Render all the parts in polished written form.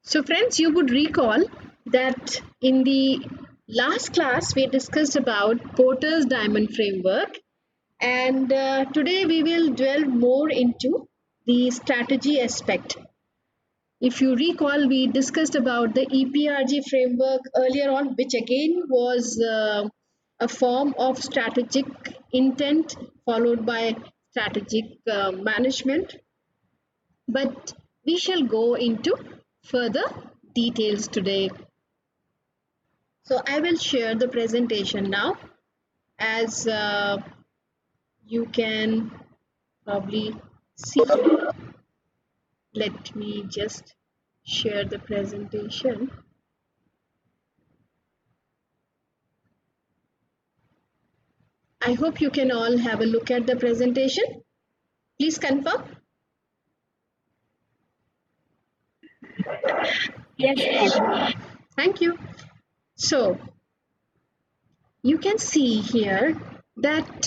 So, friends, you would recall that in the last class we discussed about Porter's Diamond Framework, and today we will delve more into the strategy aspect. If you recall, we discussed about the EPRG framework earlier on, which again was a form of strategic intent followed by strategic management. But we shall go into further details today. So I will share the presentation now, as you can probably see. Let me just share the presentation. I hope you can all have a look at the presentation. Please confirm. Yes. Thank you. So you can see here that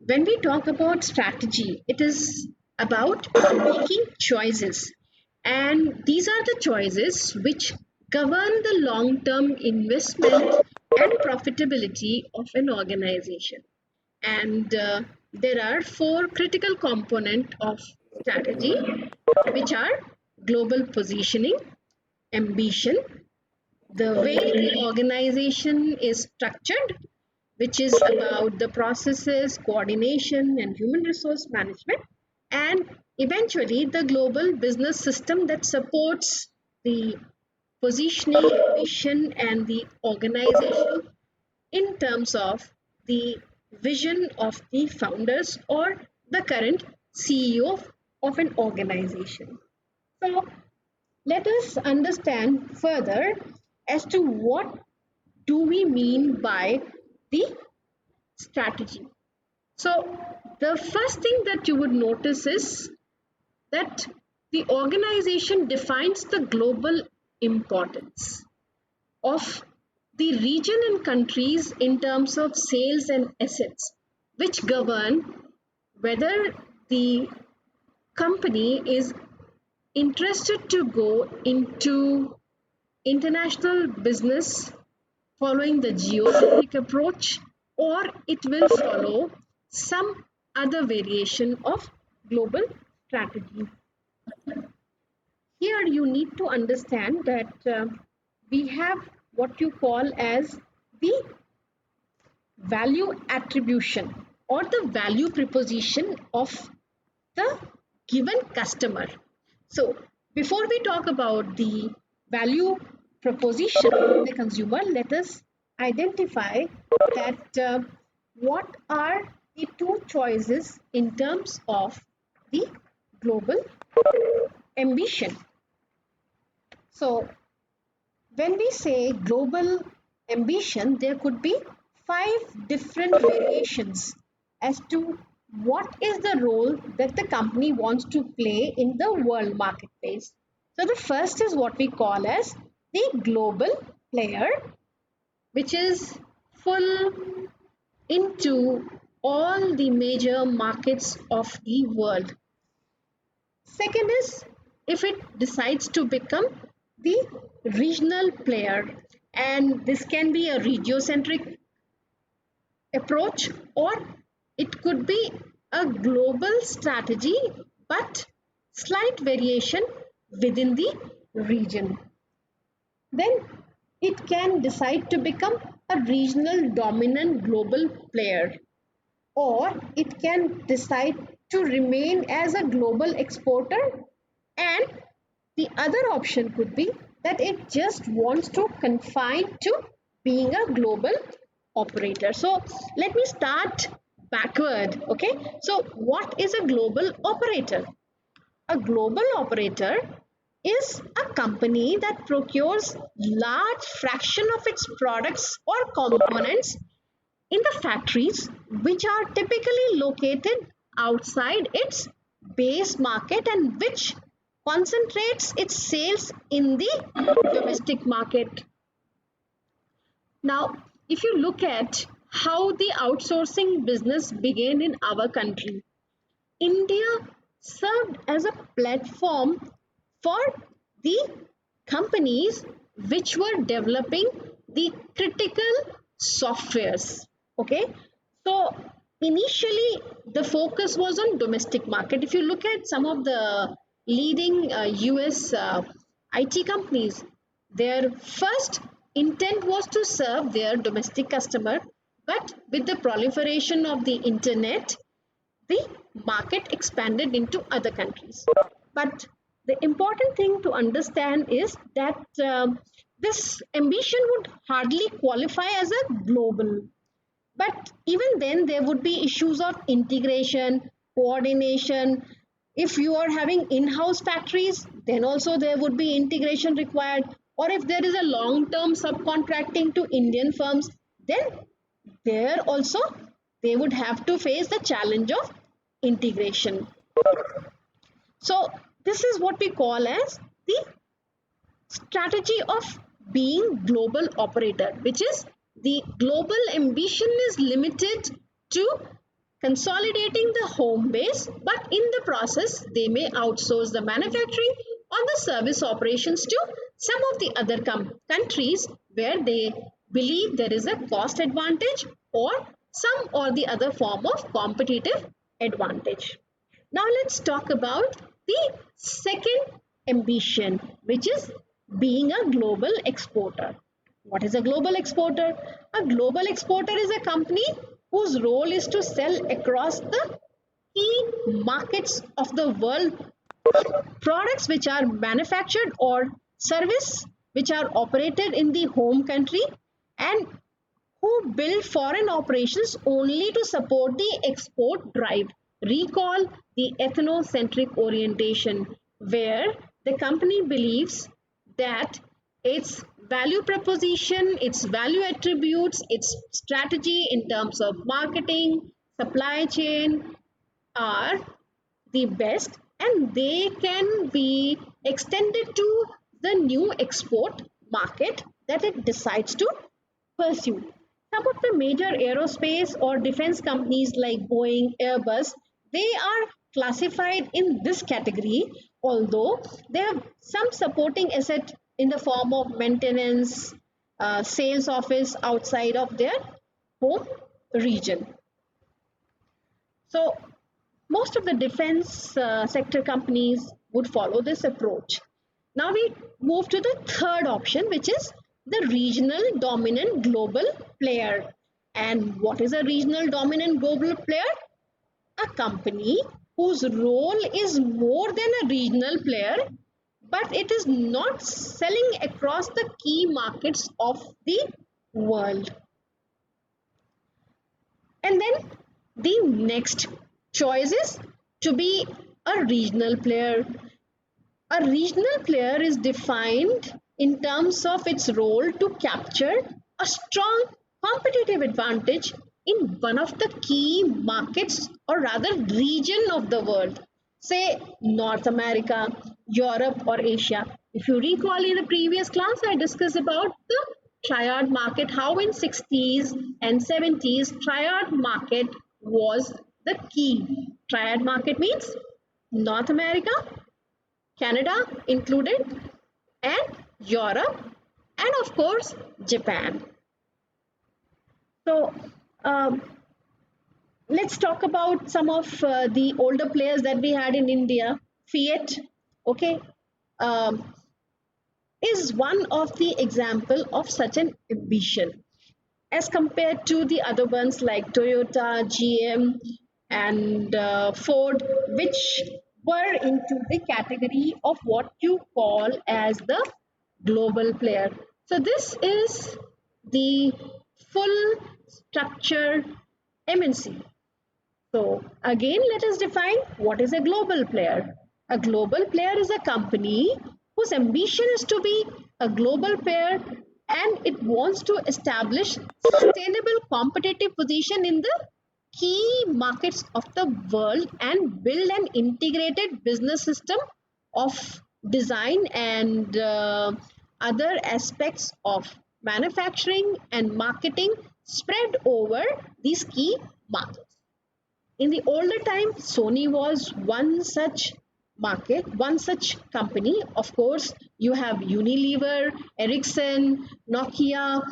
when we talk about strategy, it is about making choices. And these are the choices which govern the long term investment and profitability of an organization. And there are four critical components of strategy, which are global positioning, ambition, the way the organization is structured, which is about the processes, coordination, and human resource management, and eventually the global business system that supports the positioning, mission, and the organization in terms of the vision of the founders or the current CEO of an organization. So, let us understand further as to what do we mean by the strategy. So the first thing that you would notice is that the organization defines the global importance of the region and countries in terms of sales and assets, which govern whether the company is interested to go into international business following the geographic approach, or it will follow some other variation of global strategy. Here you need to understand that we have what you call as the value attribution or the value proposition of the given customer. So before we talk about the value proposition of the consumer, let us identify that what are the two choices in terms of the global ambition. So when we say global ambition, there could be 5 different variations as to what is the role that the company wants to play in the world marketplace. So the first is what we call as the global player, which is full into all the major markets of the world. Second is if it decides to become the regional player, and this can be a regiocentric approach or it could be a global strategy but slight variation within the region. Then it can decide to become a regional dominant global player, or it can decide to remain as a global exporter, and the other option could be that it just wants to confine to being a global operator. So let me start backward. Okay, so what is a global operator? A global operator is a company that procures large fraction of its products or components in the factories which are typically located outside its base market and which concentrates its sales in the domestic market. Now, if you look at how the outsourcing business began in our country, India served as a platform for the companies which were developing the critical softwares. Okay, so initially the focus was on domestic market. If you look at some of the leading US IT companies, their first intent was to serve their domestic customer, but with the proliferation of the internet, the market expanded into other countries. But the important thing to understand is that this ambition would hardly qualify as a global. But even then, there would be issues of integration, coordination. If you are having in house factories, then also there would be integration required. Or if there is a long term subcontracting to Indian firms, then there also they would have to face the challenge of integration. So, this is what we call as the strategy of being global operator, which is the global ambition is limited to consolidating the home base, but in the process they may outsource the manufacturing or the service operations to some of the other countries where they believe there is a cost advantage or some or the other form of competitive advantage. Now let's talk about the second ambition, which is being a global exporter. What is a global exporter? A global exporter is a company whose role is to sell across the key markets of the world products which are manufactured or service which are operated in the home country, and who build foreign operations only to support the export drive. Recall the ethnocentric orientation, where the company believes that its value proposition, its value attributes, its strategy in terms of marketing, supply chain are the best, and they can be extended to the new export market that it decides to pursue. Some of the major aerospace or defense companies like Boeing, Airbus, they are classified in this category, although they have some supporting asset in the form of maintenance, sales office outside of their home region. So most of the defense sector companies would follow this approach. Now we move to the third option, which is the regional dominant global player. And what is a regional dominant global player? A company whose role is more than a regional player, but it is not selling across the key markets of the world. And then the next choice is to be a regional player. A regional player is defined in terms of its role to capture a strong competitive advantage in one of the key markets or rather region of the world, say North America, Europe or Asia. If you recall in the previous class, I discussed about the triad market, how in 60s and 70s triad market was the key. Triad market means North America, Canada included, and Europe, and of course Japan. So let's talk about some of the older players that we had in India. Fiat, okay, um, is one of the example of such an ambition as compared to the other ones like Toyota, GM, and Ford, which were into the category of what you call as the global player. So this is the full structure MNC. So again, let us define what is a global player. A global player is a company whose ambition is to be a global player, and it wants to establish sustainable competitive position in the key markets of the world and build an integrated business system of design and other aspects of manufacturing and marketing spread over these key markets. In the older time, Sony was one such market. One such company, of course, you have Unilever, Ericsson, Nokia,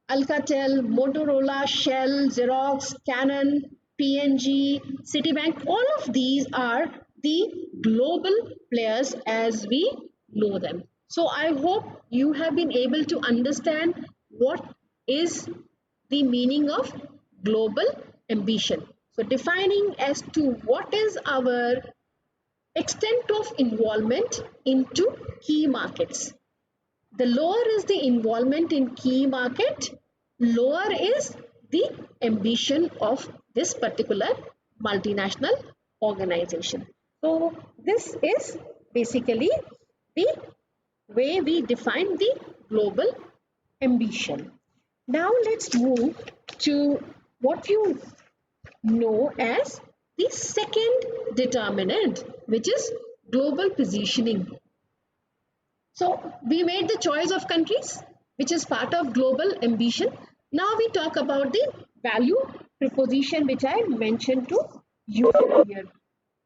Alcatel, Motorola, Shell, Xerox, Canon, P&G, Citibank. All of these are the global players as we know them. So I hope you have been able to understand what is the meaning of global ambition. So defining as to what is our extent of involvement into key markets. The lower is the involvement in key market, lower is the ambition of this particular multinational organization. So this is basically the way we define the global ambition. Now let's move to what you know as the second determinant, which is global positioning. So we made the choice of countries, which is part of global ambition. Now we talk about the value proposition, which I mentioned to you here.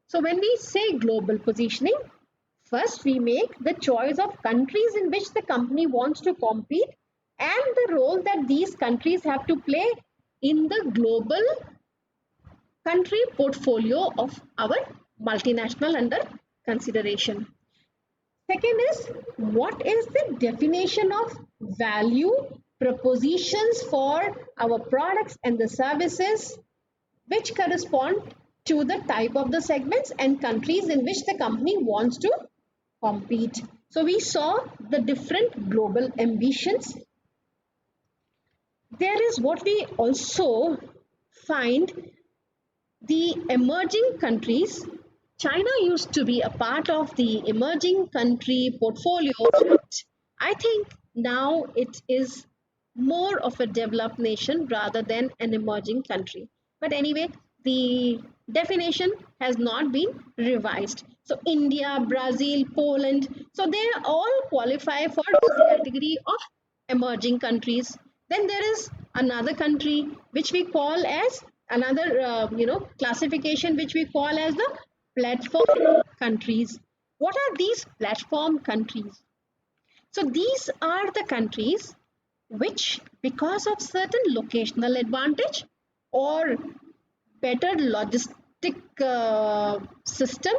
So when we say global positioning, first we make the choice of countries in which the company wants to compete and the role that these countries have to play in the global country portfolio of our multinational under consideration. Second is, what is the definition of value propositions for our products and the services which correspond to the type of the segments and countries in which the company wants to compete. So we saw the different global ambitions. There is what we also find the emerging countries. China used to be a part of the emerging country portfolio, but I think now it is more of a developed nation rather than an emerging country. But anyway, the definition has not been revised. So India, Brazil, Poland, so they all qualify for this category of emerging countries. Then there is another country which we call as another classification which we call as the platform countries. What are these platform countries? So these are the countries which, because of certain locational advantage or better logistic system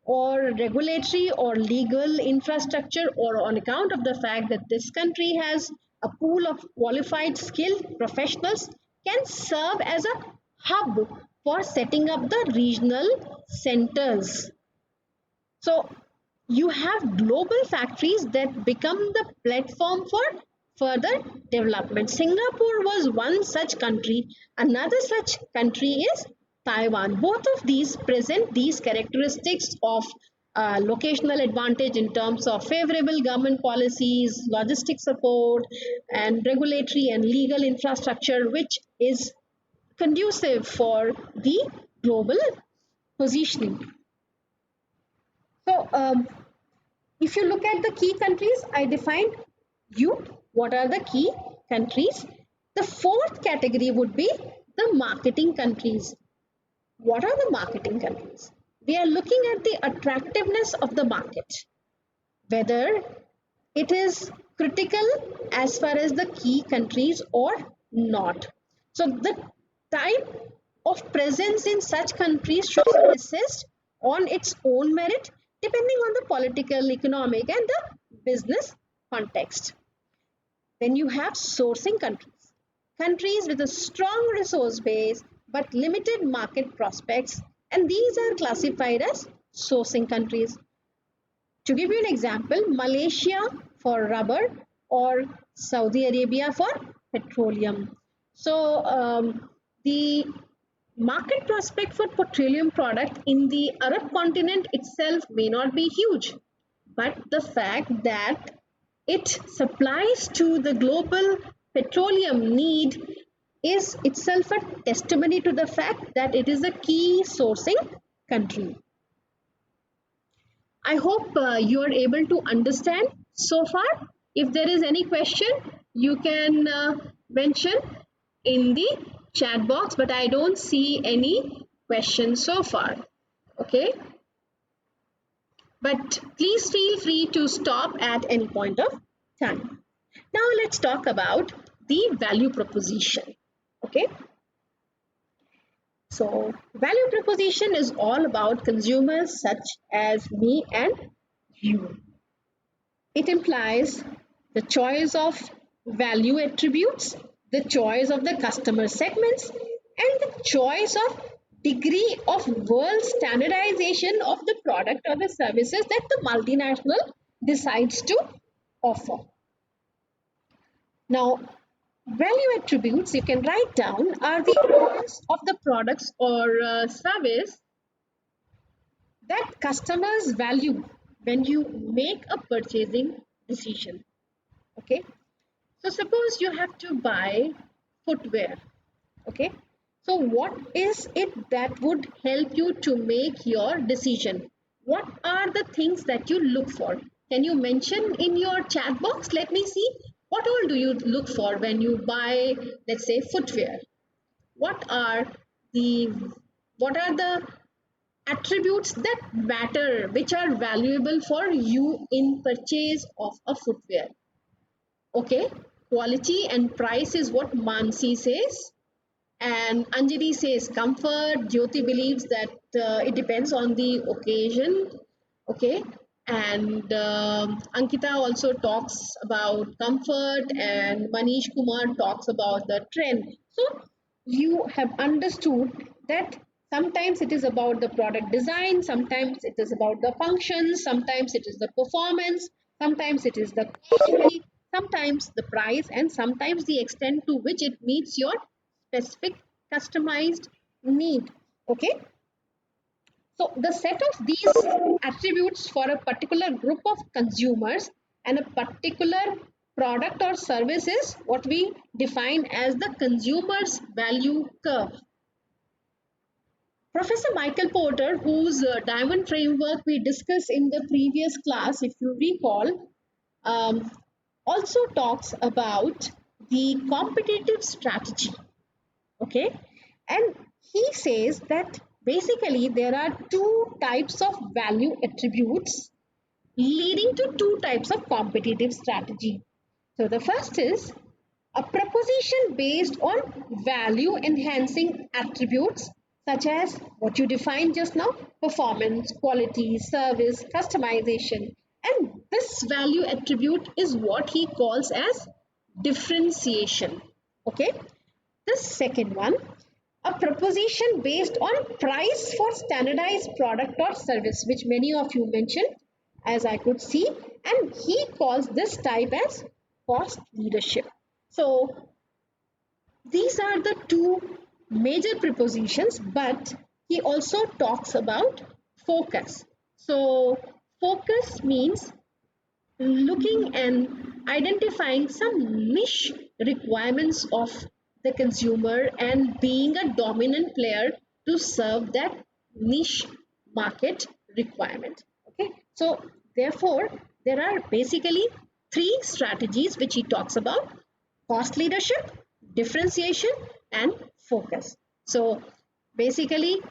or regulatory or legal infrastructure, or on account of the fact that this country has a pool of qualified skilled professionals, can serve as a hub for setting up the regional centers. So you have global factories that become the platform for further development. Singapore was one such country. Another such country is Taiwan. Both of these present these characteristics of locational advantage in terms of favorable government policies, logistic support, and regulatory and legal infrastructure, which is conducive for the global positioning. So, if you look at the key countries, I defined you. What are the key countries? The fourth category would be the marketing countries. What are the marketing countries? We are looking at the attractiveness of the market, whether it is critical as far as the key countries or not. So the type of presence in such countries should be assessed on its own merit, depending on the political, economic, and the business context. Then you have sourcing countries, countries with a strong resource base but limited market prospects, and these are classified as sourcing countries. To give you an example, Malaysia for rubber or Saudi Arabia for petroleum. So the market prospect for petroleum product in the Arab continent itself may not be huge, but the fact that it supplies to the global petroleum need is itself a testimony to the fact that it is a key sourcing country. I hope you are able to understand so far. If there is any question, you can mention in the chat box, but I don't see any questions so far. Okay. But please feel free to stop at any point of time. Now let's talk about the value proposition. Okay, so value proposition is all about consumers such as me and you. It implies the choice of value attributes, the choice of the customer segments, and the choice of degree of world standardization of the product or the services that the multinational decides to offer. Now, value attributes you can write down are the elements of the products or service that customers value when you make a purchasing decision. Okay, so suppose you have to buy footwear. Okay, so what is it that would help you to make your decision? What are the things that you look for? Can you mention in your chat box? Let me see. What all do you look for when you buy, let's say, footwear? What are the what are the attributes that matter, which are valuable for you in purchase of a footwear? Okay, quality and price is what Mansi says, and Anjali says comfort. Jyoti believes that it depends on the occasion. Okay, and Ankita also talks about comfort, and Manish Kumar talks about the trend. So you have understood that sometimes it is about the product design, sometimes it is about the functions, sometimes it is the performance, sometimes it is the quality, sometimes the price, and sometimes the extent to which it meets your specific customized need. Okay, so the set of these attributes for a particular group of consumers and a particular product or service is what we define as the consumer's value curve. Professor Michael Porter, whose diamond framework we discussed in the previous class, if you recall, um, also talks about the competitive strategy. Okay, and he says that basically there are two types of value attributes leading to two types of competitive strategy. So the first is a proposition based on value enhancing attributes such as what you defined just now: performance, quality, service, customization. And this value attribute is what he calls as differentiation. Okay, the second one, a proposition based on price for standardized product or service, which many of you mentioned, as I could see, and he calls this type as cost leadership. So these are the two major prepositions, but he also talks about focus. So focus means looking and identifying some niche requirements of the consumer and being a dominant player to serve that niche market requirement. Okay, so therefore there are basically three strategies which he talks about: cost leadership, differentiation, and focus. So basically,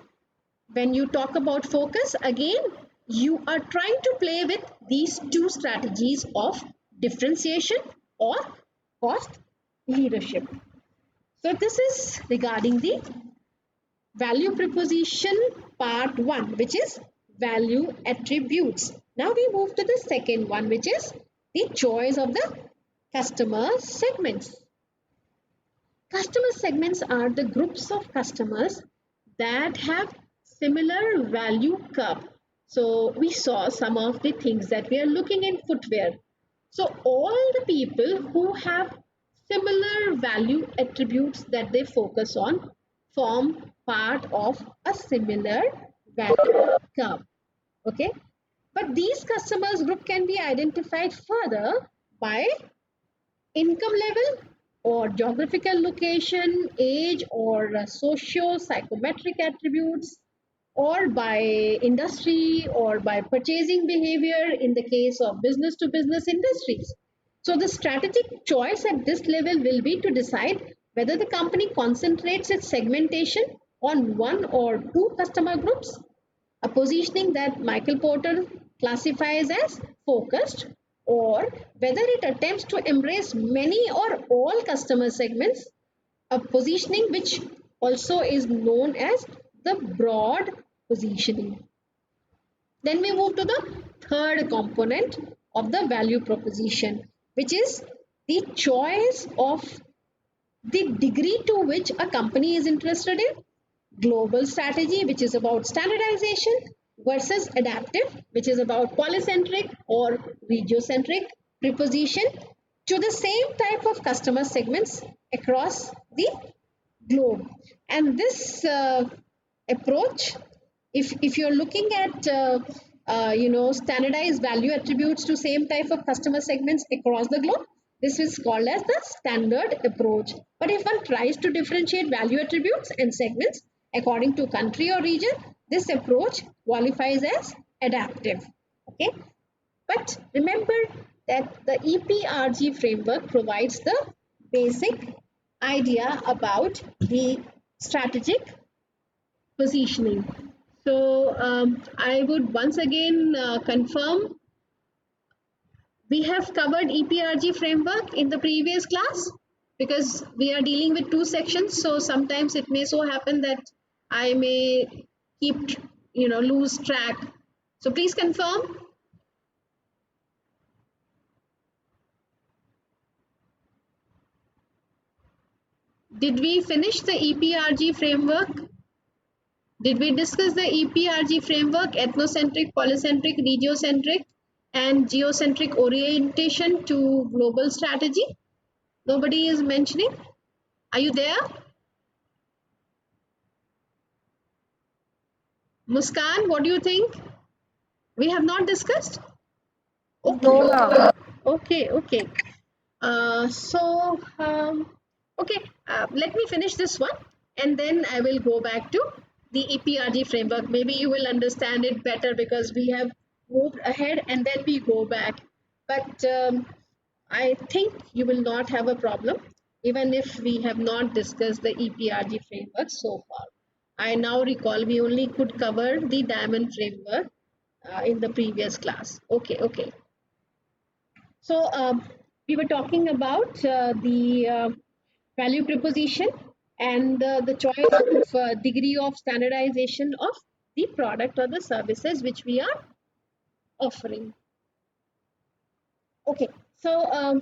when you talk about focus, again, you are trying to play with these two strategies of differentiation or cost leadership. So this is regarding the value proposition part 1, which is value attributes. Now we move to the second one, which is the choice of the customer segments. Customer segments are the groups of customers that have similar value curve. So we saw some of the things that we are looking in footwear. So all the people who have similar value attributes that they focus on form part of a similar value curve. Okay, but these customers group can be identified further by income level or geographical location, age, or socio-psychometric attributes, or by industry, or by purchasing behavior in the case of business to business industries. So the strategic choice at this level will be to decide whether the company concentrates its segmentation on one or two customer groups, a positioning that Michael Porter classifies as focused, or whether it attempts to embrace many or all customer segments, a positioning which also is known as the broad positioning. Then we move to the third component of the value proposition, which is the choice of the degree to which a company is interested in global strategy, which is about standardization, versus adaptive, which is about polycentric or regiocentric preposition to the same type of customer segments across the globe. And this approach, if you're looking at standardized value attributes to same type of customer segments across the globe, this is called as the standard approach. But if one tries to differentiate value attributes and segments according to country or region, this approach qualifies as adaptive. Okay, but remember that the EPRG framework provides the basic idea about the strategic positioning. So I would once again confirm we have covered EPRG framework in the previous class, because we are dealing with two sections. So sometimes it may so happen that I may keep, lose track. So please confirm. Did we finish the EPRG framework? Did we discuss the EPRG framework, ethnocentric, polycentric, regiocentric, and geocentric orientation to global strategy? Nobody is mentioning. Are you there? Muskan, what do you think? We have not discussed? Okay. No, ma'am. Okay. Okay, let me finish this one and then I will go back to the EPRG framework. Maybe you will understand it better because we have moved ahead and then we go back. But I think you will not have a problem even if we have not discussed the EPRG framework so far. I now recall we only could cover the diamond framework in the previous class. Okay. So we were talking about the value proposition and the choice of degree of standardization of the product or the services which we are offering. Okay, so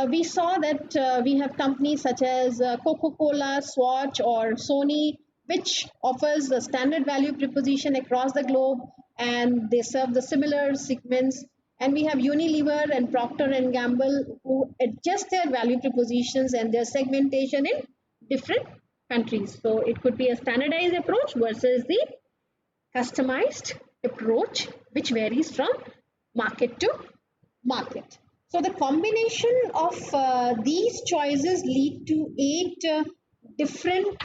we saw that we have companies such as Coca-Cola, Swatch, or Sony, which offers a standard value proposition across the globe, and they serve the similar segments. And we have Unilever and Procter and Gamble, who adjust their value propositions and their segmentation in different countries. So it could be a standardized approach versus the customized approach, which varies from market to market. So the combination of these choices lead to 8 different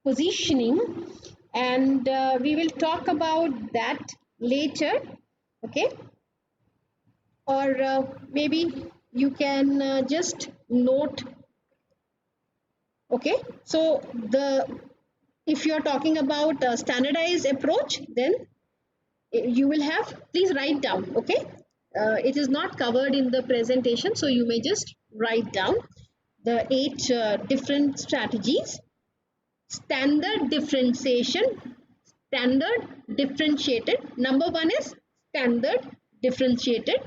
positioning, and we will talk about that later. Okay, or maybe you can just note. Okay, so if you are talking about a standardized approach, then you will have, please write down. Okay, it is not covered in the presentation, so you may just write down the 8 different strategies. Standard differentiation, standard differentiated. Number 1 is standard differentiated.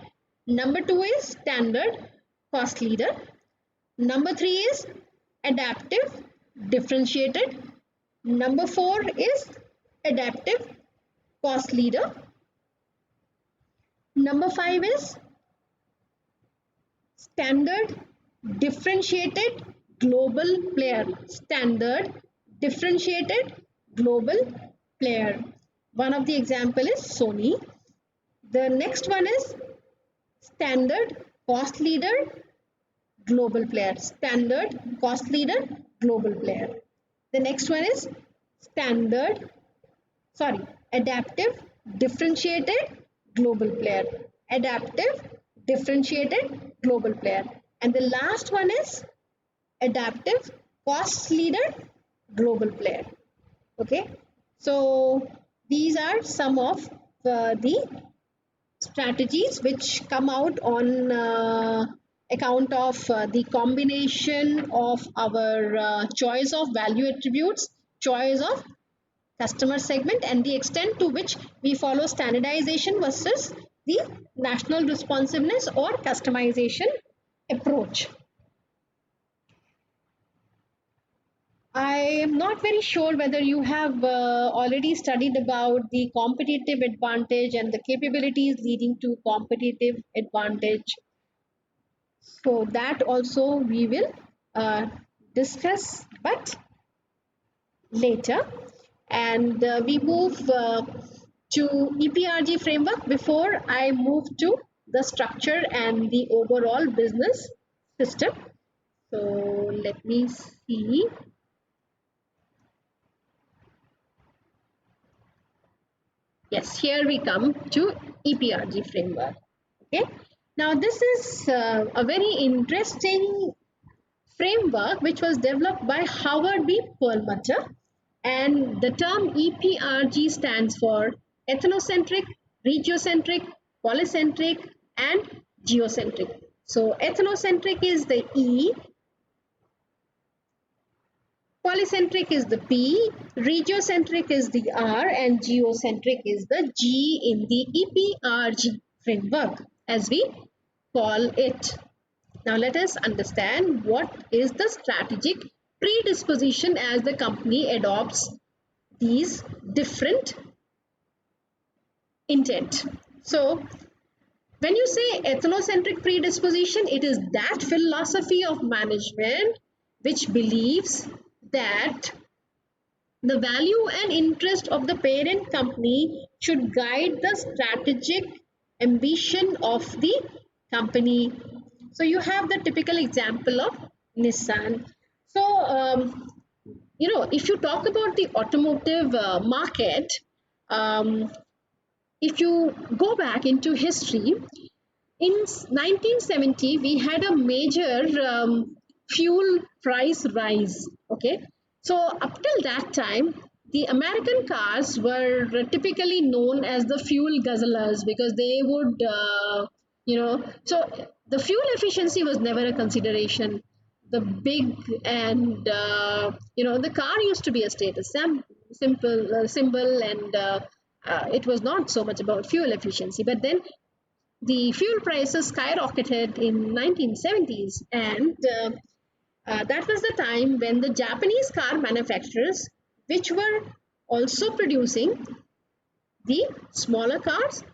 Number 2 is standard cost leader. Number 3 is adaptive differentiated. Number 4 is adaptive cost leader. Number 5 is standard differentiated global player. Standard differentiated global player. One of the example is Sony. The next one is standard cost leader global player. Standard cost leader global player. The next one is adaptive differentiated global player. Adaptive differentiated global player. And the last one is adaptive cost leader global player. Okay, so these are some of the strategies which come out on account of the combination of our choice of value attributes, choice of customer segment, and the extent to which we follow standardization versus the national responsiveness or customization approach. I am not very sure whether you have already studied about the competitive advantage and the capabilities leading to competitive advantage. So that also we will uh, discuss, but later. And we move to EPRG framework before I move to the structure and the overall business system. So let me see. Yes, here we come to EPRG framework. Okay. Now this is a very interesting framework which was developed by Howard B. Perlmutter, and the term EPRG stands for ethnocentric, regiocentric, polycentric, and geocentric. So ethnocentric is the E, polycentric is the P, regiocentric is the R, and geocentric is the G in the EPRG framework, as we call it. Now let us understand what is the strategic predisposition as the company adopts these different intent. So when you say ethnocentric predisposition, it is that philosophy of management which believes that the value and interest of the parent company should guide the strategic ambition of the company. So you have the typical example of Nissan. So if you talk about the automotive market, um, if you go back into history, in 1970 we had a major fuel price rise. Okay, so up till that time the American cars were typically known as the fuel guzzlers because they would so the fuel efficiency was never a consideration. The big and the car used to be a status simple symbol, and it was not so much about fuel efficiency. But then the fuel prices skyrocketed in 1970s, and that was the time when the Japanese car manufacturers, which were also producing the smaller cars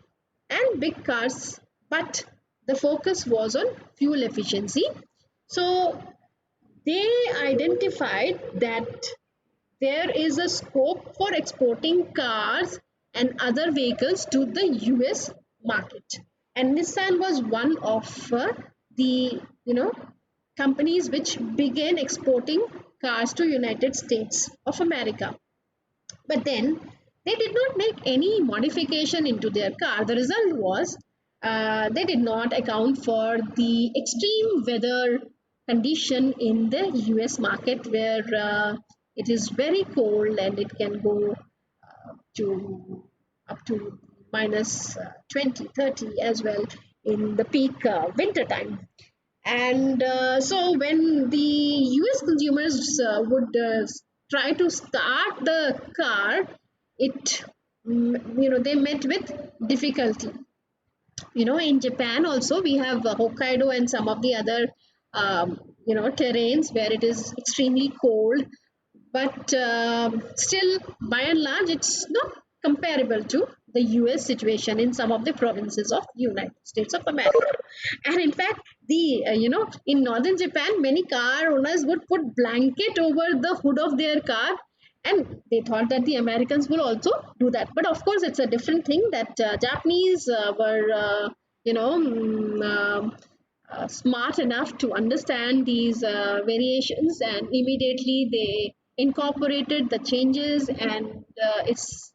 and big cars, but the focus was on fuel efficiency. So they identified that there is a scope for exporting cars and other vehicles to the US market. And Nissan was one of the companies which began exporting cars to United States of America. But then they did not make any modification into their car. The result was they did not account for the extreme weather condition in the US market, where it is very cold and it can go to up to minus 20, 30 as well in the peak winter time. And so when the US consumers would try to start the car, it they met with difficulty. In Japan also we have Hokkaido and some of the other terrains where it is extremely cold, but still by and large it's not comparable to the US situation in some of the provinces of the United States of America. And in fact, the in northern Japan many car owners would put blanket over the hood of their car, and they thought that the Americans will also do that. But of course it's a different thing that Japanese were smart enough to understand these variations, and immediately they incorporated the changes. And it's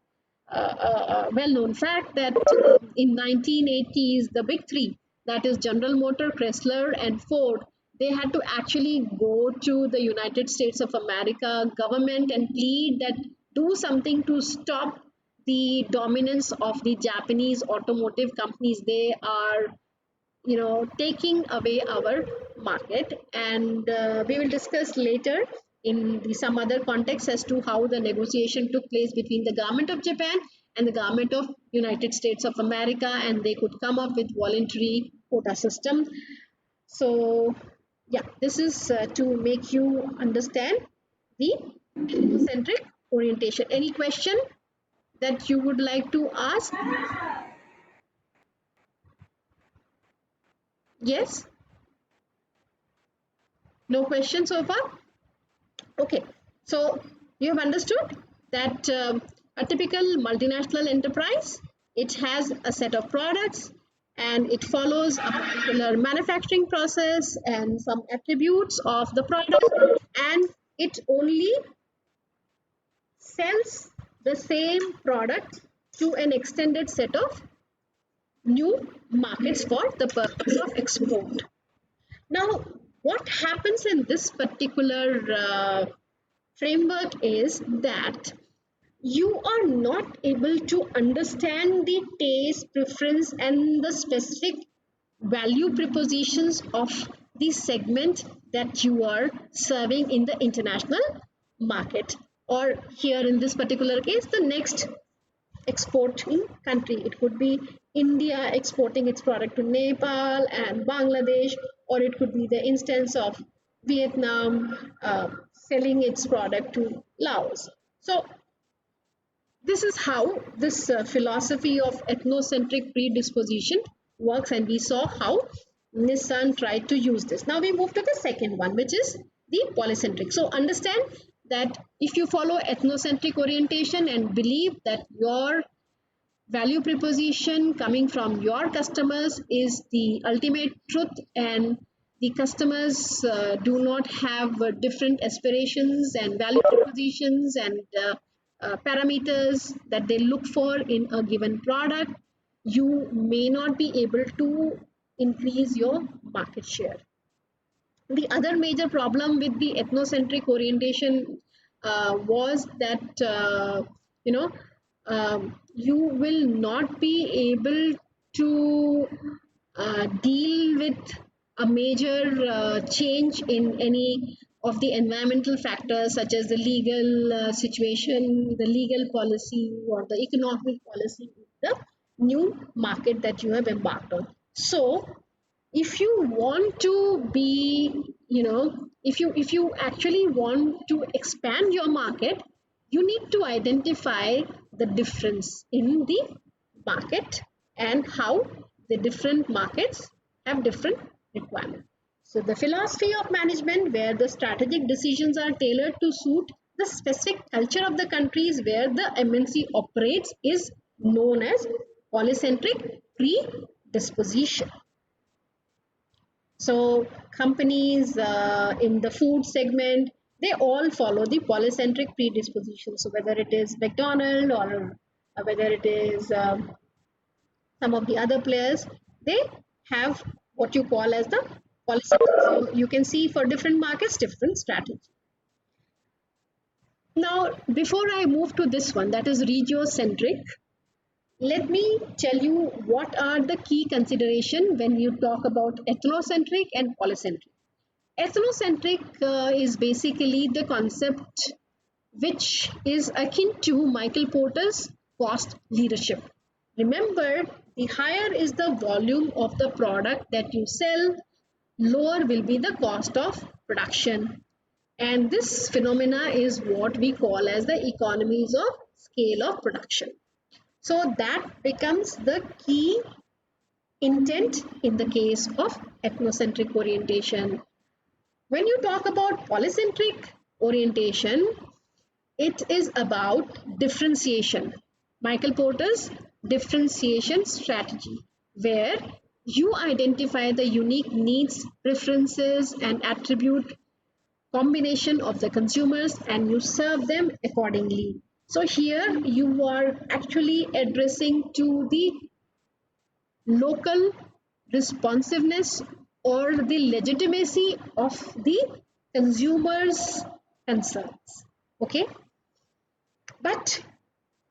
a well-known fact that in 1980s the big three, that is General Motor, Chrysler, and Ford, they had to actually go to the United States of America government and plead that do something to stop the dominance of the Japanese automotive companies. They are, taking away our market, and we will discuss later in some other context as to how the negotiation took place between the government of Japan and the government of United States of America, and they could come up with voluntary quota system. So yeah, this is to make you understand the ethnocentric orientation. Any question that you would like to ask? Yes? No question so far? Okay. So you have understood that a typical multinational enterprise, it has a set of products and it follows a particular manufacturing process and some attributes of the product, and it only sells the same product to an extended set of new markets for the purpose of export. Now, what happens in this particular framework is that you are not able to understand the taste, preference, and the specific value propositions of the segment that you are serving in the international market, or here in this particular case, the next exporting country. It could be India exporting its product to Nepal and Bangladesh, or it could be the instance of Vietnam selling its product to Laos. So this is how this philosophy of ethnocentric predisposition works, and we saw how Nissan tried to use this. Now we move to the second one, which is the polycentric. So understand that if you follow ethnocentric orientation and believe that your value proposition coming from your customers is the ultimate truth, and the customers do not have different aspirations and value propositions and parameters that they look for in a given product, you may not be able to increase your market share. The other major problem with the ethnocentric orientation was that you know you will not be able to deal with a major change in any of the environmental factors, such as the legal situation, the legal policy, or the economic policy of the new market that you have embarked on. So if you want to be, if you actually want to expand your market, you need to identify the difference in the market and how the different markets have different requirements. So the philosophy of management, where the strategic decisions are tailored to suit the specific culture of the countries where the MNC operates, is known as polycentric predisposition. So companies in the food segment, they all follow the polycentric predisposition. So whether it is McDonald or whether it is some of the other players, they have what you call as the polycentric. So you can see for different markets, different strategy. Now, before I move to this one, that is regiocentric, let me tell you what are the key consideration when you talk about ethnocentric and polycentric. Ethnocentric is basically the concept which is akin to Michael Porter's cost leadership. Remember, the higher is the volume of the product that you sell, lower will be the cost of production. And this phenomena is what we call as the economies of scale of production. So that becomes the key intent in the case of ethnocentric orientation. When you talk about polycentric orientation, it is about differentiation. Michael Porter's differentiation strategy, where you identify the unique needs, preferences, and attribute combination of the consumers and you serve them accordingly. So here you are actually addressing to the local responsiveness or the legitimacy of the consumers concerns. Okay, but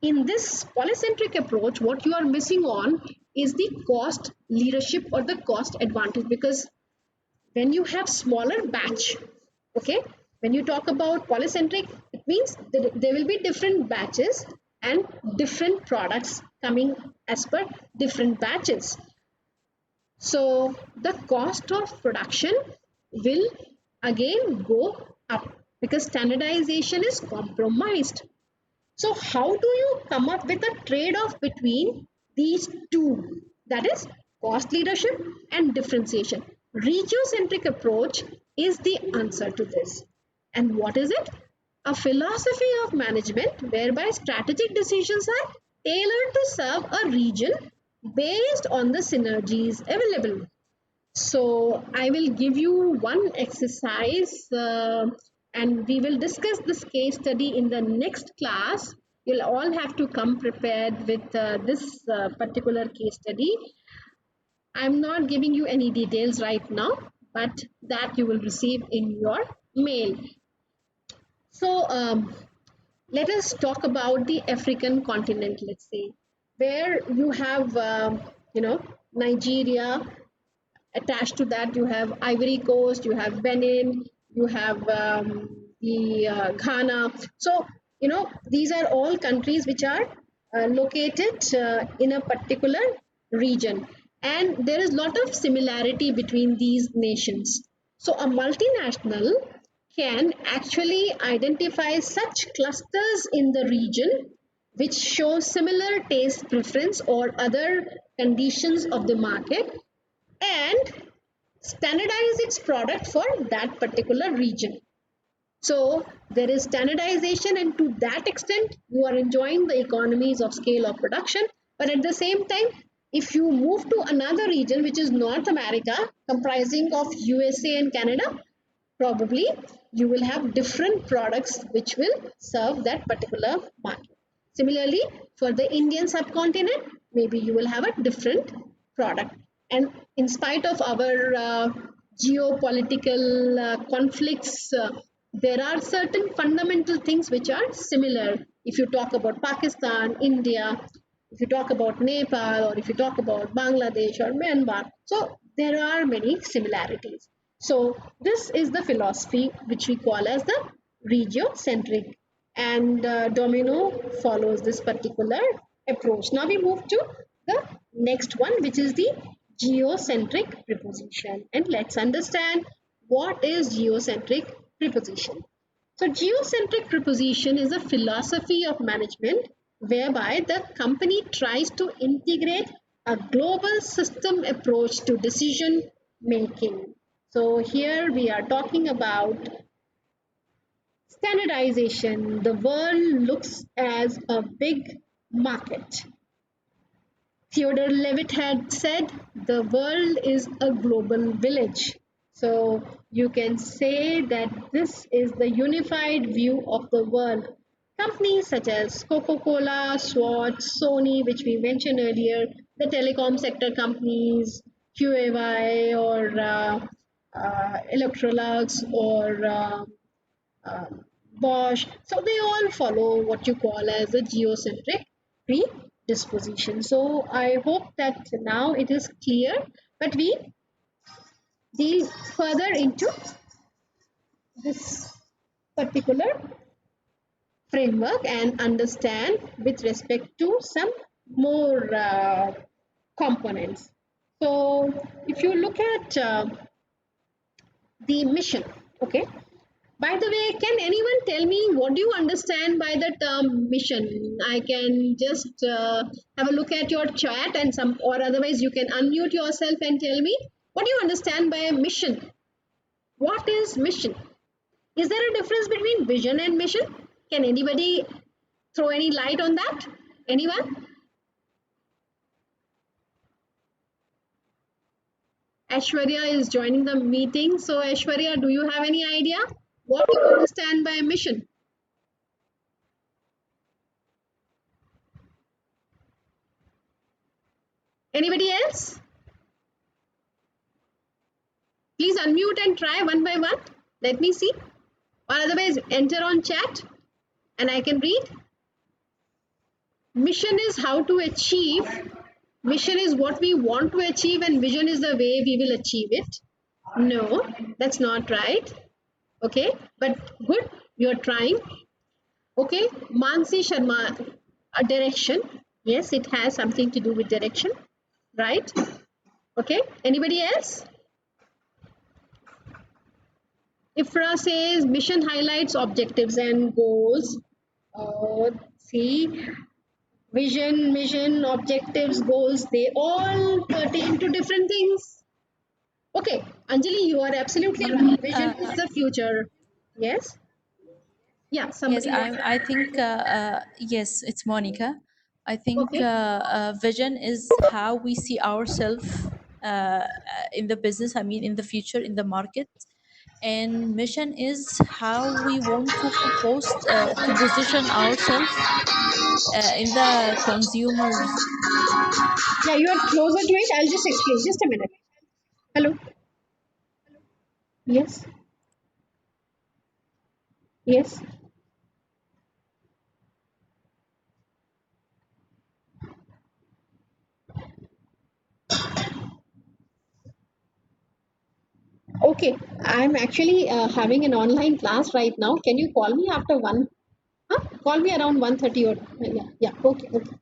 in this polycentric approach, what you are missing on is the cost leadership or the cost advantage, because when you have smaller batch, okay, when you talk about polycentric, it means that there will be different batches and different products coming as per different batches. So the cost of production will again go up because standardization is compromised. So how do you come up with a trade-off between these two? That is cost leadership and differentiation. Regiocentric approach is the answer to this. And what is it? A philosophy of management whereby strategic decisions are tailored to serve a region based on the synergies available. So I will give you one exercise and we will discuss this case study in the next class. You'll all have to come prepared with this particular case study. I'm not giving you any details right now, but that you will receive in your mail. So let us talk about the African continent, let's say, where you have, Nigeria. Attached to that, you have Ivory Coast, you have Benin, you have the Ghana. So, these are all countries which are located in a particular region. And there is a lot of similarity between these nations. So, a multinational can actually identify such clusters in the region which show similar taste preference or other conditions of the market and standardize its product for that particular region. So there is standardization, and to that extent, you are enjoying the economies of scale of production. But at the same time, if you move to another region, which is North America, comprising of USA and Canada, probably you will have different products which will serve that particular market. Similarly, for the Indian subcontinent, maybe you will have a different product. And in spite of our geopolitical conflicts, there are certain fundamental things which are similar. If you talk about Pakistan, India, if you talk about Nepal, or if you talk about Bangladesh or Myanmar, so there are many similarities. So this is the philosophy which we call as the regiocentric, and Domino follows this particular approach. Now we move to the next one, which is the geocentric preposition, and let's understand what is geocentric preposition. So geocentric preposition is a philosophy of management whereby the company tries to integrate a global system approach to decision making. So here we are talking about standardization. The world looks as a big market. Theodore Levitt had said, the world is a global village. So you can say that this is the unified view of the world. Companies such as Coca-Cola, Swatch, Sony, which we mentioned earlier, the telecom sector companies, QAY or Electrolux or Bosch. So they all follow what you call as a geocentric predisposition. So I hope that now it is clear, but we deal further into this particular framework and understand with respect to some more components. So if you look at the mission, okay. By the way, can anyone tell me what do you understand by the term mission? I can just have a look at your chat and some, or otherwise you can unmute yourself and tell me what do you understand by a mission? What is mission? Is there a difference between vision and mission? Can anybody throw any light on that? Anyone? Aishwarya is joining the meeting. So Aishwarya, do you have any idea? What do you understand by mission? Anybody else? Please unmute and try one by one. Let me see. Or otherwise enter on chat and I can read. Mission is how to achieve, mission is what we want to achieve, and vision is the way we will achieve it. No, that's not right. Okay, but good, you're trying. Okay, Mansi Sharma, a direction. Yes, it has something to do with direction, right? Okay, anybody else? Ifra says mission highlights objectives and goals. See, vision, mission, objectives, goals, they all pertain to different things. Okay, Anjali, you are absolutely Ma'am, right. Vision is the future. Yes? Yeah, yes, somebody else. I think yes, it's Monica. I think Okay. vision is how we see ourselves in the business. I mean, in the future, in the market, and mission is how we want to post to position ourselves in the consumers. Yeah, you are closer to it. I'll just explain. Just a minute. Hello. Yes. Yes. Okay. I'm actually having an online class right now. Can you call me after one? Huh? Call me around 1:30 or yeah. Yeah. Okay. Okay.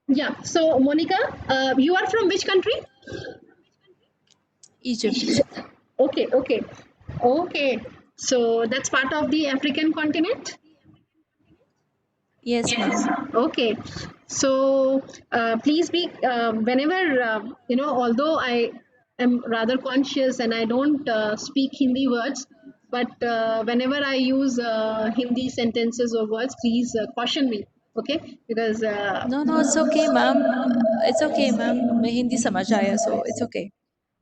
Yeah. So, Monica, you are from which country? Egypt. Okay. Okay. Okay. So that's part of the African continent. Yes, ma'am. Okay, so please be whenever Although I am rather conscious and I don't speak Hindi words, but whenever I use Hindi sentences or words, please caution me. Okay, because No, no, it's okay, ma'am. It's okay, ma'am. मैं हिंदी समझ आया, so it's okay.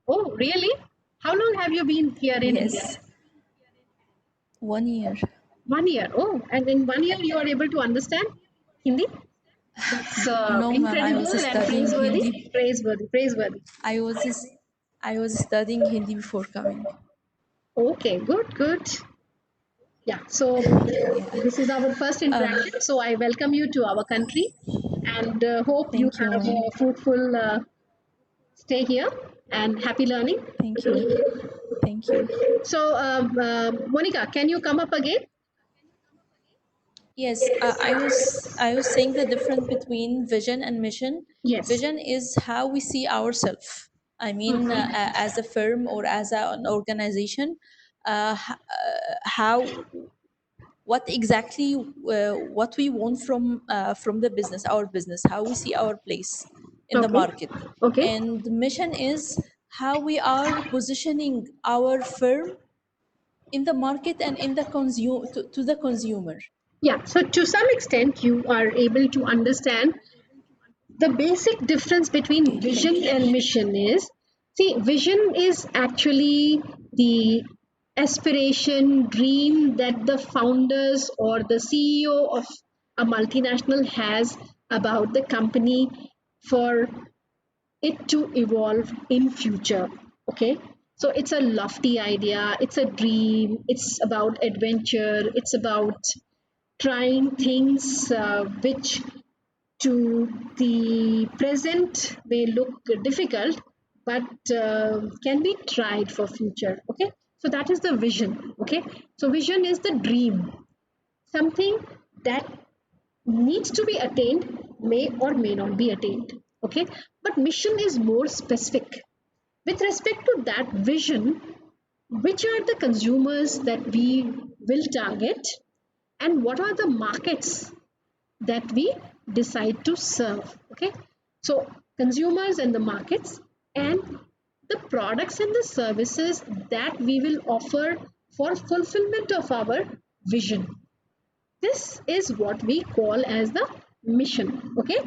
oh really? How long have you been here in India? Yes, 1 year. 1 year. Oh, and in 1 year you are able to understand Hindi. That's No, ma'am. I was incredible and studying praiseworthy. Hindi. Praiseworthy. Praiseworthy. I was I was studying Hindi before coming. Okay, good, good. Yeah, so Yeah. this is our first Um. interaction. So I welcome you to our country and hope you Thank you, have ma'am. a fruitful stay here and happy learning. Thank you. Thank you. So, Monica, can you come up again? Yes, I was saying the difference between vision and mission. Yes. Vision is how we see ourselves. I mean, Mhm. as a firm or as an organization, how what exactly what we want from the business, our business, how we see our place in the Okay. market, Okay. and the mission is how we are positioning our firm in the market and in the to the consumer. Yeah. So to some extent, you are able to understand the basic difference between Okay, vision thank you. and mission is, see, vision is actually the aspiration dream that the founders or the CEO of a multinational has about the company for it to evolve in future. Okay, so it's a lofty idea, it's a dream, it's about adventure, it's about trying things which to the present may look difficult, but can be tried for future. Okay, so that is the vision. Okay, so vision is the dream, something that needs to be attained, may or may not be attained. Okay, but mission is more specific with respect to that vision. Which are the consumers that we will target, and what are the markets that we decide to serve. Okay, so consumers and the markets, and the products and the services that we will offer for fulfillment of our vision. This is what we call as the mission. Okay,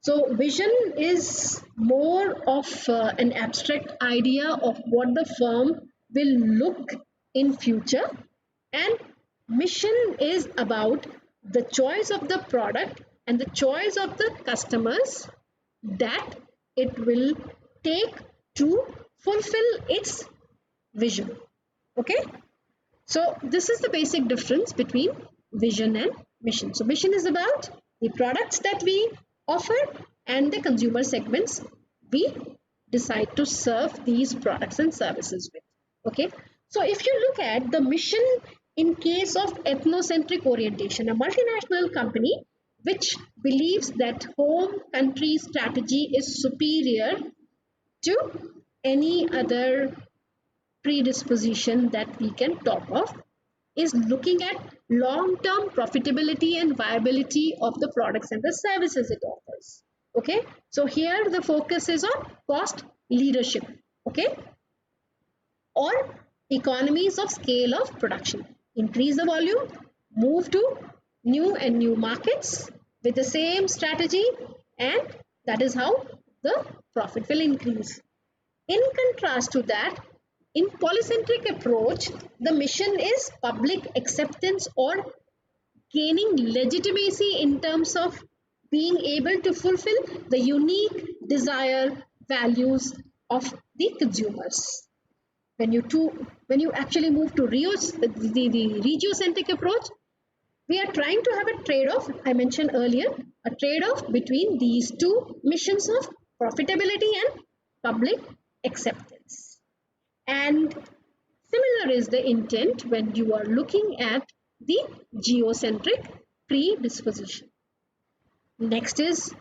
so vision is more of an abstract idea of what the firm will look in future, and mission is about the choice of the product and the choice of the customers that it will take to fulfill its vision. Okay, so this is the basic difference between vision and mission. So mission is about the products that we offer and the consumer segments we decide to serve these products and services with. Okay, so if you look at the mission in case of ethnocentric orientation, a multinational company which believes that home country strategy is superior to any other predisposition that we can talk of, is looking at long-term profitability and viability of the products and the services it offers. Okay, so here the focus is on cost leadership, okay, or economies of scale of production. Increase the volume, move to new markets with the same strategy, and that is how the profit will increase. In contrast to that, in polycentric approach, the mission is public acceptance or gaining legitimacy in terms of being able to fulfill the unique desire values of the consumers. When you actually move to the regiocentric approach, we are trying to have a trade-off. I mentioned earlier a trade-off between these two missions of profitability and public acceptance. And similar is the intent when you are looking at the geocentric predisposition. Next is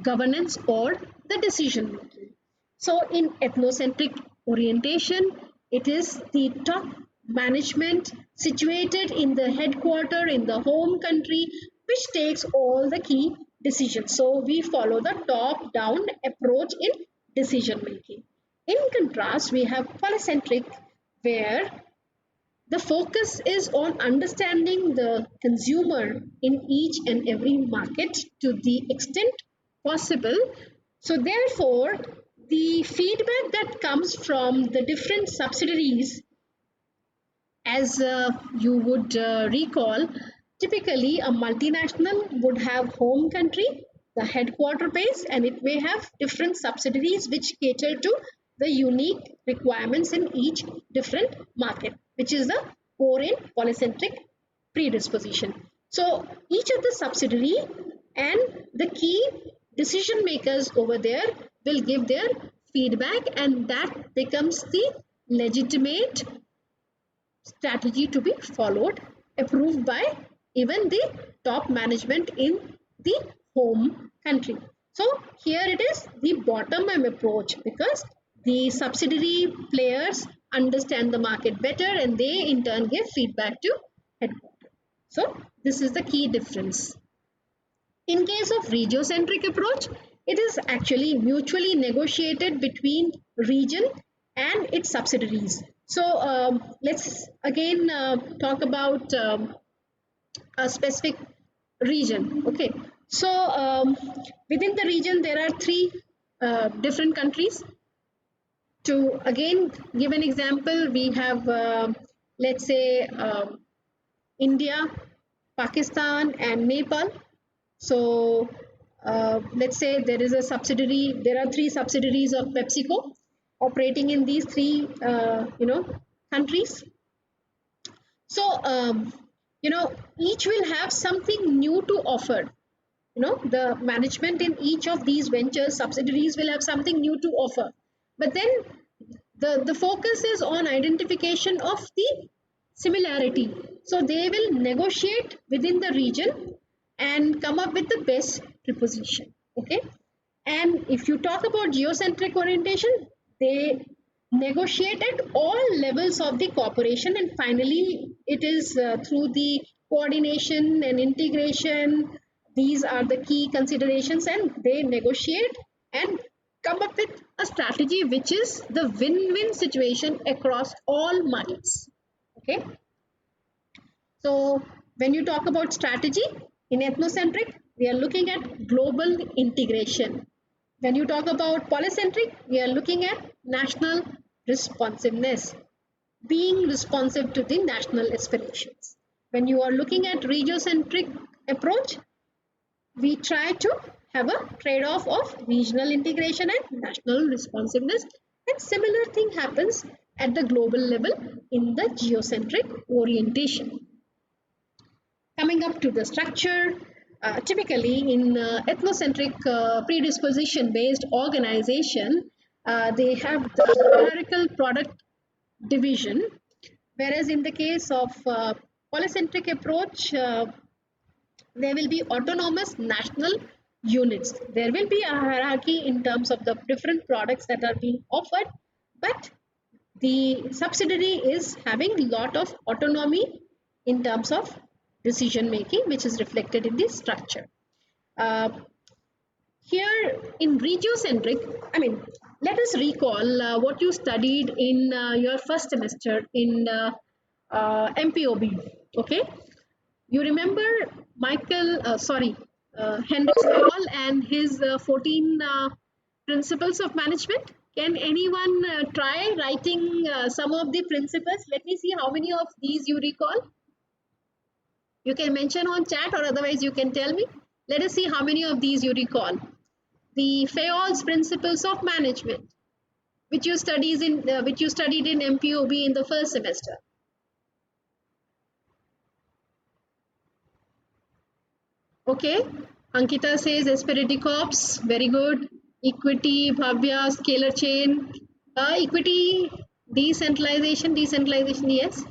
governance or the decision making. So in ethnocentric orientation, it is the top management situated in the headquarter in the home country which takes all the key decisions. So we follow the top down approach in decision making. In contrast, we have polycentric where the focus is on understanding the consumer in each and every market to the extent possible. So, therefore, the feedback that comes from the different subsidiaries, as you would recall, typically a multinational would have home country, the headquarter base, and it may have different subsidiaries which cater to the unique requirements in each different market, which is the core in polycentric predisposition. So each of the subsidiary and the key decision makers over there will give their feedback, and that becomes the legitimate strategy to be followed, approved by even the top management in the home country. So here it is the bottom up approach because the subsidiary players understand the market better and they in turn give feedback to headquarters. So this is the key difference. In case of regiocentric approach, it is actually mutually negotiated between region and its subsidiaries. So let's again talk about a specific region. Okay, so within the region there are three different countries. To again give an example, we have let's say India, Pakistan, and Nepal. So let's say there is a subsidiary. There are three subsidiaries of PepsiCo operating in these three, countries. So each will have something new to offer. The management in each of these ventures subsidiaries will have something new to offer. But then the focus is on identification of the similarity. So they will negotiate within the region and come up with the best proposition. Okay, and if you talk about geocentric orientation, they negotiate at all levels of the corporation, and finally it is through the coordination and integration. These are the key considerations, and they negotiate and come up with a strategy which is the win-win situation across all markets. Okay, so when you talk about strategy in ethnocentric, we are looking at global integration. When you talk about polycentric, we are looking at national responsiveness, being responsive to the national aspirations. When you are looking at regiocentric approach, we try to have a trade-off of regional integration and national responsiveness, and similar thing happens at the global level in the geocentric orientation. Coming up to the structure, typically in ethnocentric predisposition based organization, they have the hierarchical product division, whereas in the case of polycentric approach, there will be autonomous national units. There will be a hierarchy in terms of the different products that are being offered, but the subsidiary is having a lot of autonomy in terms of decision making, which is reflected in the structure. Uh, Here in regiocentric, I mean, let us recall what you studied in your first semester in MPOB. Okay, you remember Henry Stall and his 14 principles of management? Can anyone try writing some of the principles? Let me see how many of these you recall. You can mention on chat or otherwise you can tell me. Let us see how many of these you recall. The Fayol's principles of management, which you studied in MPOB in the first semester. Okay, Ankita says Asperity Corps, very good. Equity, Bhavya, scalar chain. Equity, decentralization, yes.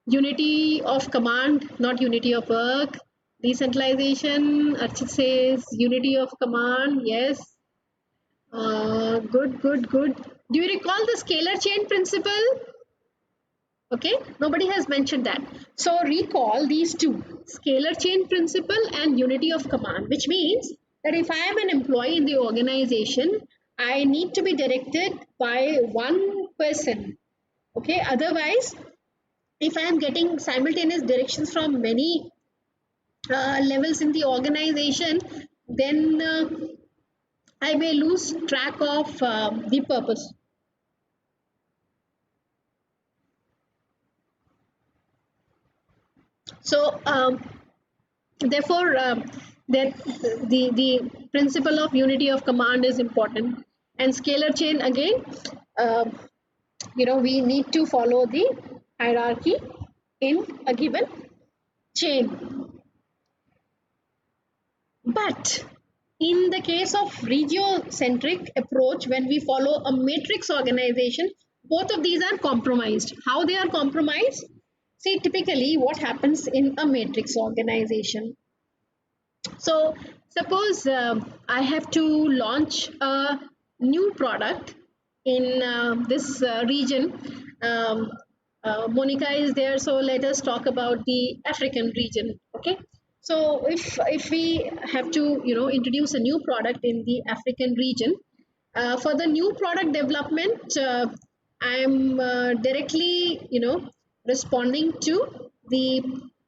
Unity of command, not unity of work. Decentralization, Archit says unity of command, yes. Good. Do you recall the scalar chain principle? Okay, nobody has mentioned that. So recall these two, scalar chain principle and unity of command, which means that if I am an employee in the organization, I need to be directed by one person. Okay, otherwise, if I am getting simultaneous directions from many levels in the organization, then I may lose track of the purpose. So therefore, that the principle of unity of command is important. And scalar chain again, uh, we need to follow the hierarchy in a given chain. But in the case of regiocentric approach, when we follow a matrix organization, both of these are compromised. How they are compromised? See, typically what happens in a matrix organization. So suppose I have to launch a new product in this region. Monica is there, so let us talk about the African region. Okay. So if we have to introduce a new product in the African region, for the new product development, I'm directly responding to the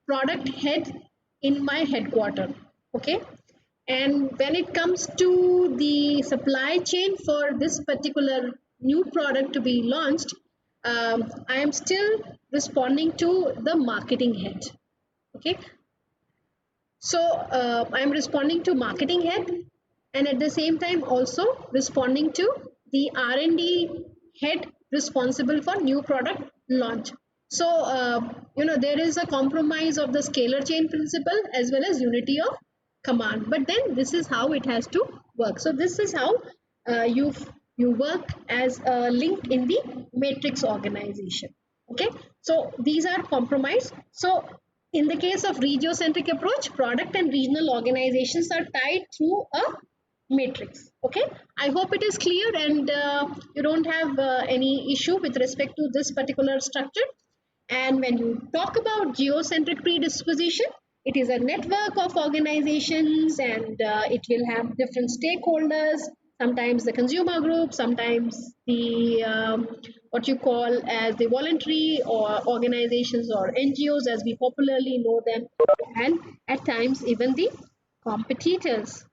product head in my headquarter. Okay, and when it comes to the supply chain for this particular new product to be launched, I am still responding to the marketing head. Okay, so I'm responding to marketing head, and at the same time also responding to the R&D head responsible for new product launch. So there is a compromise of the scalar chain principle as well as unity of command. But then this is how it has to work. So this is how you work as a link in the matrix organization. Okay, so these are compromised. So in the case of regiocentric approach, product and regional organizations are tied through a matrix. Okay, I hope it is clear and you don't have any issue with respect to this particular structure. And when you talk about geocentric predisposition, it is a network of organizations, and it will have different stakeholders, sometimes the consumer group, sometimes the what you call as the voluntary or organizations or NGOs as we popularly know them, and at times even the competitors.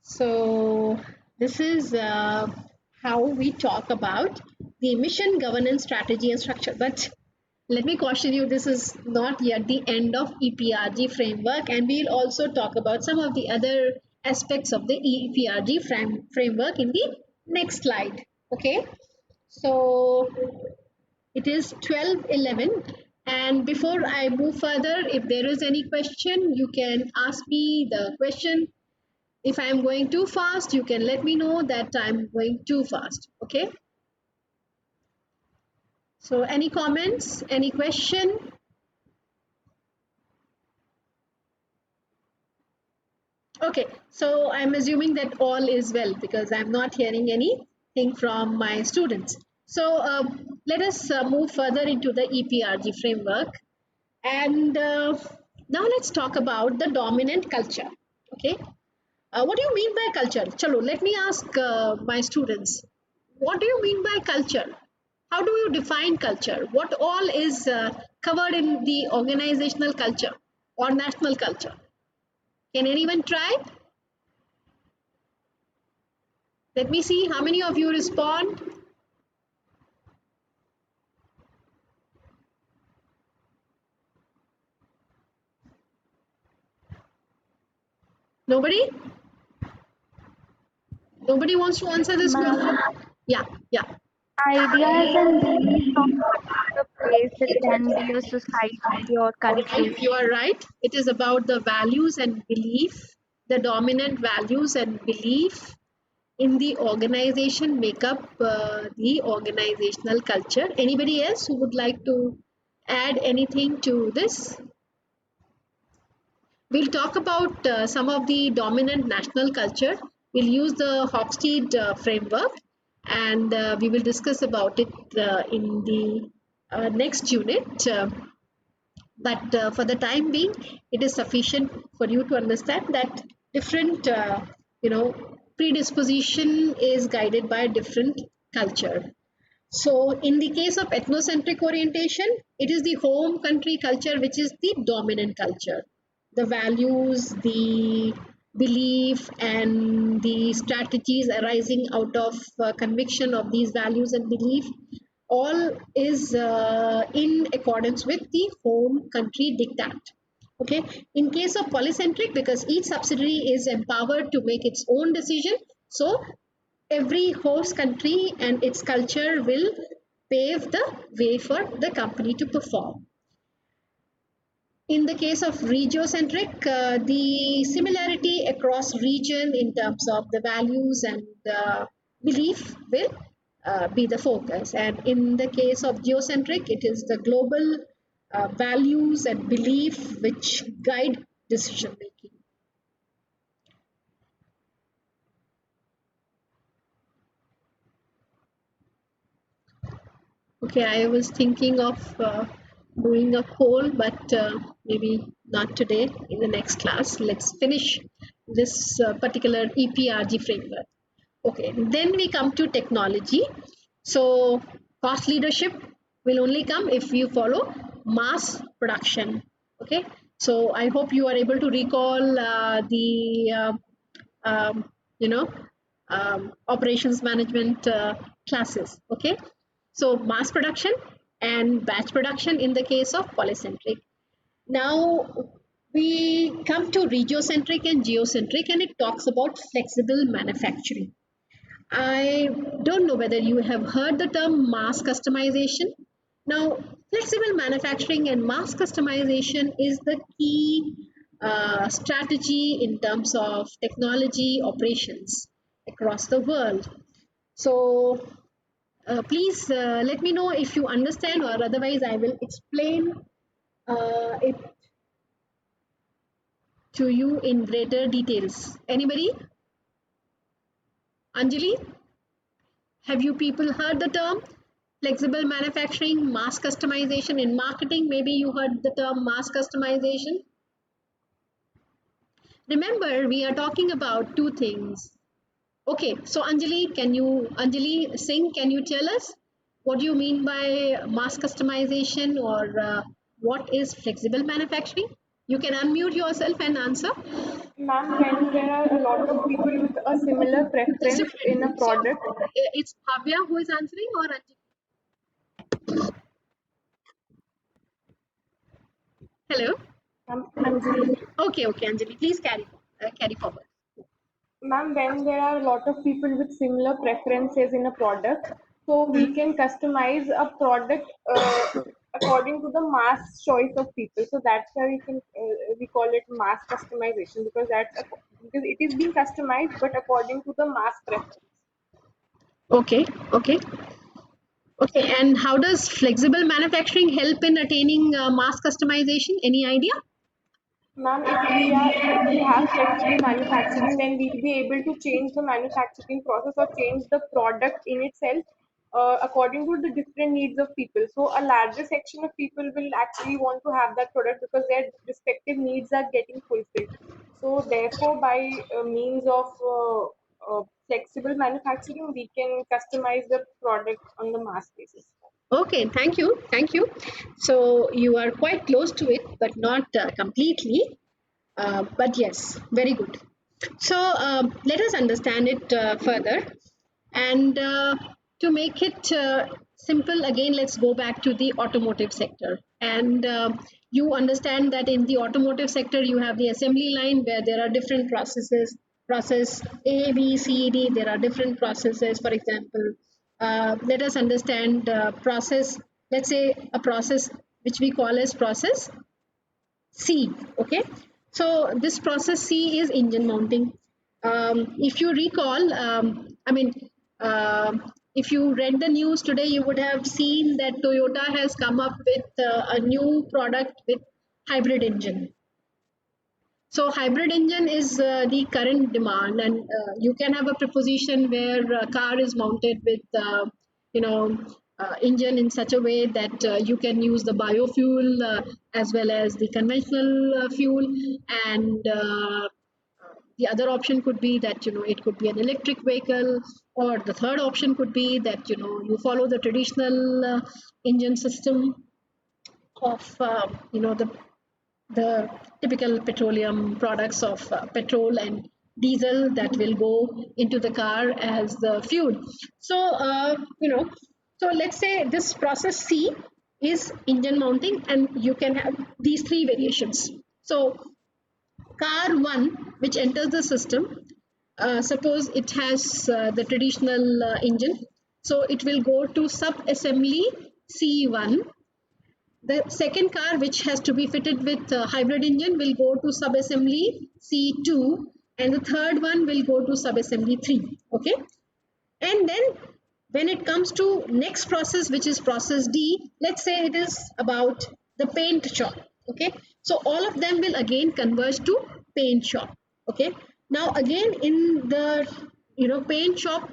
So this is how we talk about the mission, governance, strategy, and structure. But let me caution you, this is not yet the end of EPRG framework, and we'll also talk about some of the other aspects of the EPRG framework in the next slide. Okay, so it is 12:11. And before I move further, if there is any question, you can ask me the question. If I'm going too fast, you can let me know that I'm going too fast. Okay. So, any comments, any question? Okay, so I'm assuming that all is well because I'm not hearing anything from my students. So let us move further into the EPRG framework. And now let's talk about the dominant culture. Okay, what do you mean by culture? Chalo, let me ask my students. What do you mean by culture? How do you define culture? What all is covered in the organizational culture or national culture? Can anyone try? Let me see how many of you respond. Nobody? Nobody wants to answer this question? Ma'am, Yeah, yeah. ideas and beliefs of particular place, it can be a society or Okay, country. you are right. It is about the values and belief, the dominant values and belief in the organization make up the organizational culture. Anybody else who would like to add anything to this? We'll talk about some of the dominant national culture. We'll use the Hofstede framework, and we will discuss about it in the next unit. But for the time being, it is sufficient for you to understand that different, predisposition is guided by different culture. So, in the case of ethnocentric orientation, it is the home country culture which is the dominant culture. The values, the belief, and the strategies arising out of conviction of these values and belief all is in accordance with the home country diktat. Okay. In case of polycentric, because each subsidiary is empowered to make its own decision, so every host country and its culture will pave the way for the company to perform. In the case of regiocentric, the similarity across region in terms of the values and belief will be the focus. And in the case of geocentric, it is the global values and belief which guide decision making. Okay, I was thinking of doing a poll, but maybe not today. In the next class, let's finish this particular EPRG framework. Okay, then we come to technology. So, cost leadership will only come if you follow mass production. Okay, so I hope you are able to recall the um, you know operations management classes. Okay, so mass production and batch production in the case of polycentric. Now we come to regiocentric and geocentric, and it talks about flexible manufacturing. I don't know whether you have heard the term mass customization. Now, flexible manufacturing and mass customization is the key strategy in terms of technology operations across the world. So, please let me know if you understand, or otherwise, I will explain it to you in greater details. Anybody? Anjali? Have you people heard the term flexible manufacturing, mass customization in marketing? Maybe you heard the term mass customization. Remember, we are talking about two things. Okay, so Anjali Singh, can you tell us what do you mean by mass customization, or what is flexible manufacturing? You can unmute yourself and answer. Ma'am, when there are a lot of people with a similar preference in a So product, it's Bhavya who is answering, or Anjali? Hello. Anjali. Okay, okay, Anjali, please carry forward. Ma'am, when there are a lot of people with similar preferences in a product, so we can customize a product according to the mass choice of people. So that's why we call it mass customization, because because it is being customized, but according to the mass preference. Okay, okay, okay. And how does flexible manufacturing help in attaining mass customization? Any idea? Ma'am, if we have flexible manufacturing, then we'll be able to change the manufacturing process or change the product in itself according to the different needs of people. So a larger section of people will actually want to have that product because their respective needs are getting fulfilled. So therefore, by means of flexible manufacturing, we can customize the product on the mass basis. Okay, thank you, thank you. So you are quite close to it, but not completely. But yes, very good. So let us understand it further. And to make it simple, again, let's go back to the automotive sector. And you understand that in the automotive sector, you have the assembly line where there are different processes, process A, B, C, D. There are different processes. For example, let us understand process, let's say a process which we call as process C. Okay, so this process C is engine mounting. If you recall, if you read the news today, you would have seen that Toyota has come up with a new product with hybrid engine. So hybrid engine is the current demand, and you can have a proposition where a car is mounted with, you know, engine in such a way that you can use the biofuel as well as the conventional fuel, and the other option could be that it could be an electric vehicle, or the third option could be that you follow the traditional engine system of the typical petroleum products of petrol and diesel that will go into the car as the fuel. So, so let's say this process C is engine mounting, and you can have these three variations. So, car one, which enters the system, suppose it has the traditional engine, so it will go to sub assembly C1. The second car, which has to be fitted with a hybrid engine, will go to subassembly C2, and the third one will go to subassembly 3. Okay, and then when it comes to next process, which is process D, let's say it is about the paint shop. Okay, so all of them will again converge to paint shop. Okay, now again in the paint shop,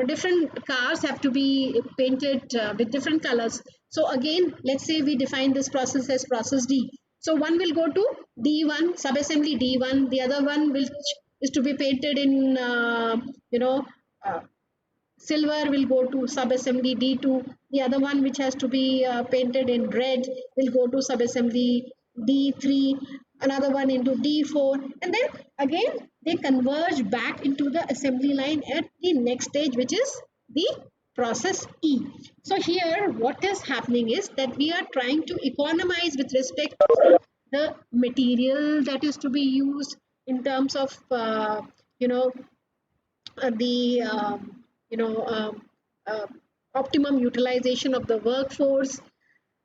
different cars have to be painted with different colors. So again, let's say we define this process as process D. So one will go to D1, subassembly D1. The other one will is to be painted in uh, silver, will go to subassembly D2. The other one, which has to be painted in red, will go to subassembly D3. Another one into D4, and then again they converge back into the assembly line at the next stage, which is the process E. So here what is happening is that we are trying to economize with respect to the material that is to be used, in terms of you know the uh, optimum utilization of the workforce,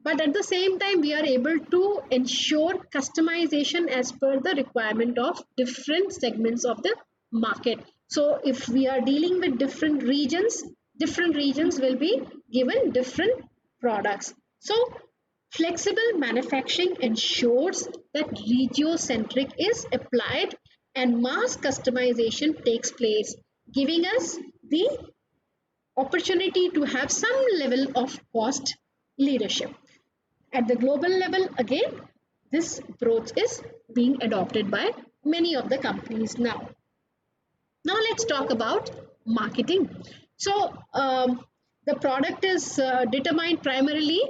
but at the same time we are able to ensure customization as per the requirement of different segments of the market. So if we are dealing with different regions will be given different products. So flexible manufacturing ensures that regiocentric is applied and mass customization takes place, giving us the opportunity to have some level of cost leadership. At the global level, again, this approach is being adopted by many of the companies now. Now let's talk about marketing. So the product is determined primarily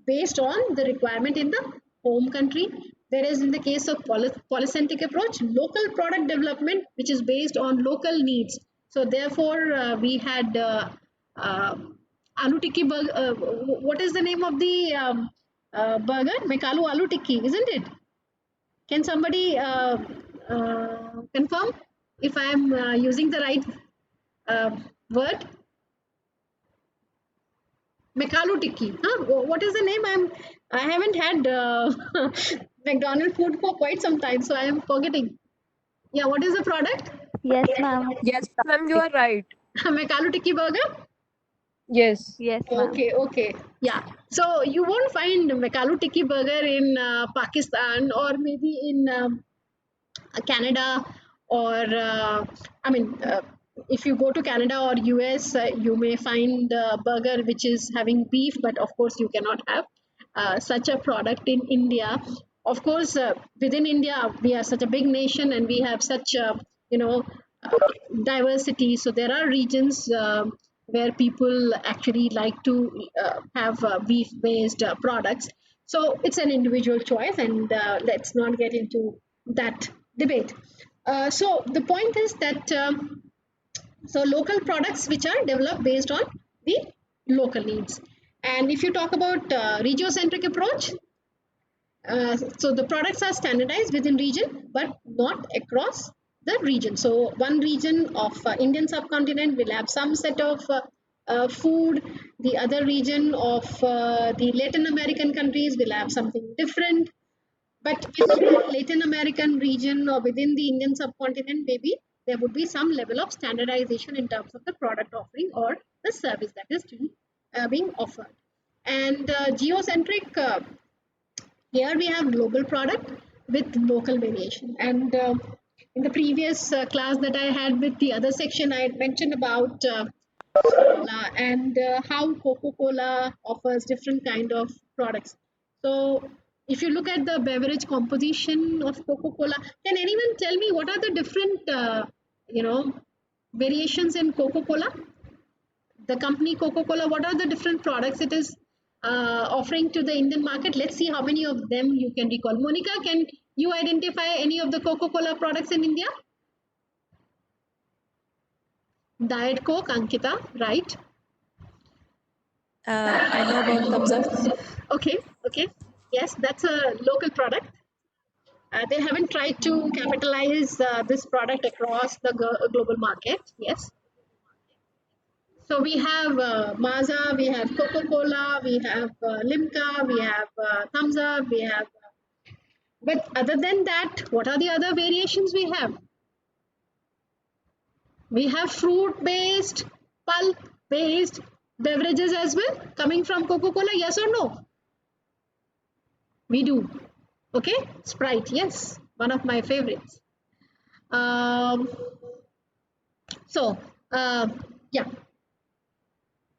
based on the requirement in the home country, whereas in the case of polycentric approach, local product development, which is based on local needs. So therefore, we had uh, aloo tikki burger. What is the name of the burger? Mekalu aloo tikki, isn't it? Can somebody confirm if I am using the right word? Mekalu Tikki. Huh? What is the name? I haven't had McDonald food for quite some time, so I am forgetting. Yeah, what is the product? Yes, ma'am. Yes, ma'am, you are right. Mekalu Tikki burger. Yes. Yes, ma'am. Okay, okay. Yeah. So you won't find Mekalu Tikki burger in Pakistan or maybe in Canada or I mean, if you go to Canada or US, you may find a burger which is having beef, but of course you cannot have such a product in India. Of course, within India, we are such a big nation and we have such you know uh, diversity. So there are regions where people actually like to have beef-based products. So it's an individual choice, and let's not get into that debate. So the point is that so local products which are developed based on the local needs. And if you talk about regiocentric approach, so the products are standardized within region, but not across the region. So one region of Indian subcontinent will have some set of food. The other region of the Latin American countries will have something different. But within the Latin American region or within the Indian subcontinent, maybe there would be some level of standardization in terms of the product offering or the service that is to be being offered. And geocentric, here we have global product with local variation. And in the previous class that I had with the other section, I had mentioned about Coca-Cola and how Coca-Cola offers different kind of products. So if you look at the beverage composition of Coca-Cola, can anyone tell me what are the different, you know, variations in Coca-Cola? The company Coca-Cola, what are the different products it is offering to the Indian market? Let's see how many of them you can recall. Monica, can you identify any of the Coca-Cola products in India? Diet Coke, Ankita, right? I know about Thumbs Up. Okay, okay. Yes, that's a local product. They haven't tried to capitalize this product across the global market. Yes. So we have Maaza, we have Coca-Cola, we have Limca, we have Thumbs Up, we have. But other than that, what are the other variations we have? We have fruit-based, pulp-based beverages as well coming from Coca-Cola. Yes or no? We do. Okay, Sprite. Yes, one of my favorites. Um, so yeah.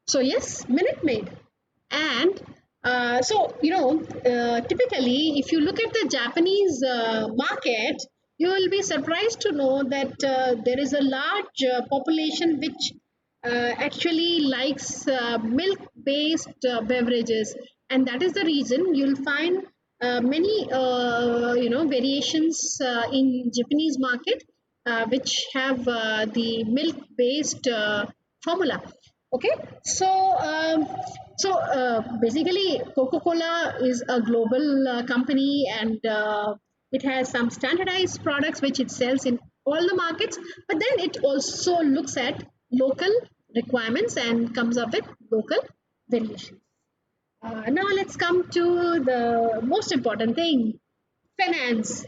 So yes, Minute Maid. And typically, if you look at the Japanese market, you will be surprised to know that there is a large population which actually likes milk-based beverages, and that is the reason you'll find many variations in Japanese market which have the milk-based formula. Okay, so basically, Coca-Cola is a global company, and it has some standardized products which it sells in all the markets. But then it also looks at local requirements and comes up with local variations. Now let's come to the most important thing: finance,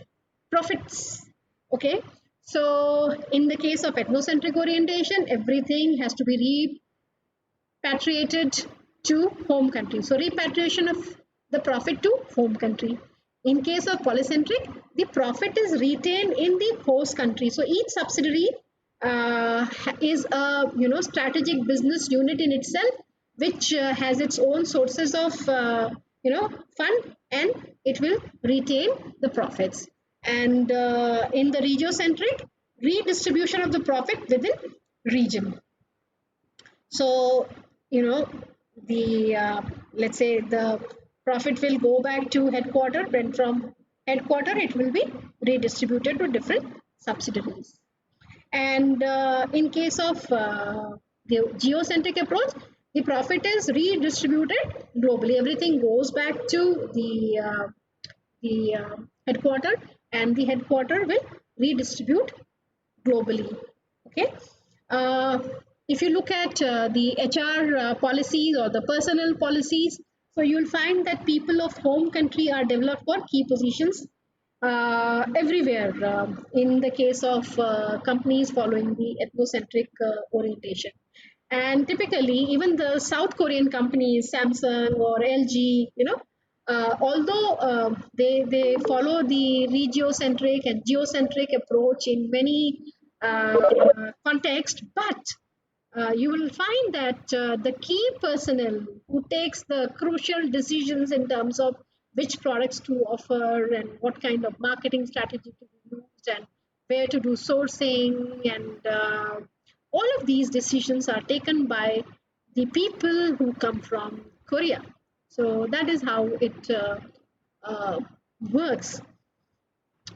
profits. Okay, so in the case of ethnocentric orientation, everything has to be repatriated to home country. So repatriation of the profit to home country. In case of polycentric, the profit is retained in the host country. So each subsidiary is a strategic business unit in itself, which has its own sources of fund, and it will retain the profits. And in the regiocentric, redistribution of the profit within region. So, the let's say the profit will go back to headquarter, then from headquarter it will be redistributed to different subsidiaries. And in case of the geocentric approach, the profit is redistributed globally. Everything goes back to the headquarter, and the headquarter will redistribute globally. Okay. if you look at the HR policies or the personal policies, so you'll find that people of home country are developed for key positions everywhere in the case of companies following the ethnocentric orientation. And typically, even the South Korean companies, Samsung or LG, although they follow the regiocentric and geocentric approach in many contexts, but you will find that the key personnel who takes the crucial decisions in terms of which products to offer and what kind of marketing strategy to be used and where to do sourcing and all of these decisions are taken by the people who come from Korea. So that is how it uh, works.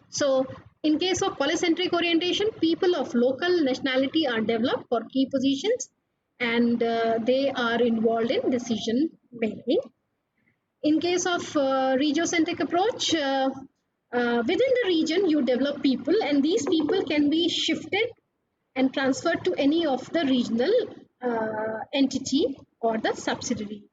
So, in case of polycentric orientation, people of local nationality are developed for key positions and they are involved in decision making. In case of regiocentric approach, within the region, you develop people, and these people can be shifted and transferred to any of the regional entity or the subsidiary.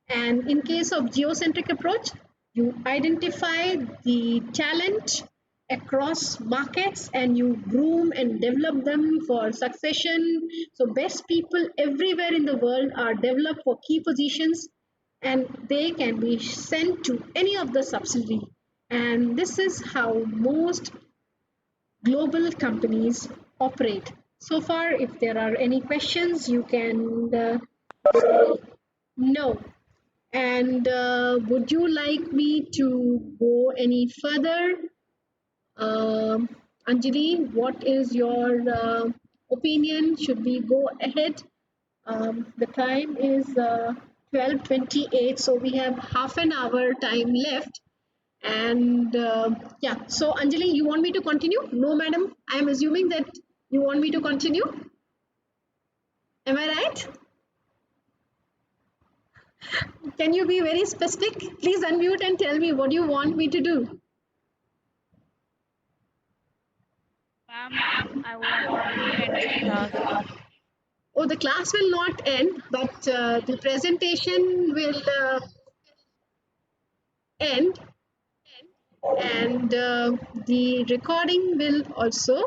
And in case of geocentric approach, you identify the talent across markets and you groom and develop them for succession. So best people everywhere in the world are developed for key positions and they can be sent to any of the subsidiary. And this is how most global companies operate. So far, if there are any questions, you can say no. And would you like me to go any further? Anjali, what is your opinion? Should we go ahead? The time is 12:28, so we have half an hour time left. And yeah, so Anjali, you want me to continue? No, madam. I am assuming that you want me to continue. Am I right? Can you be very specific? Please unmute and tell me what you want me to do. Ma'am, I want to end this class. Oh, the class will not end, but the presentation will end and the recording will also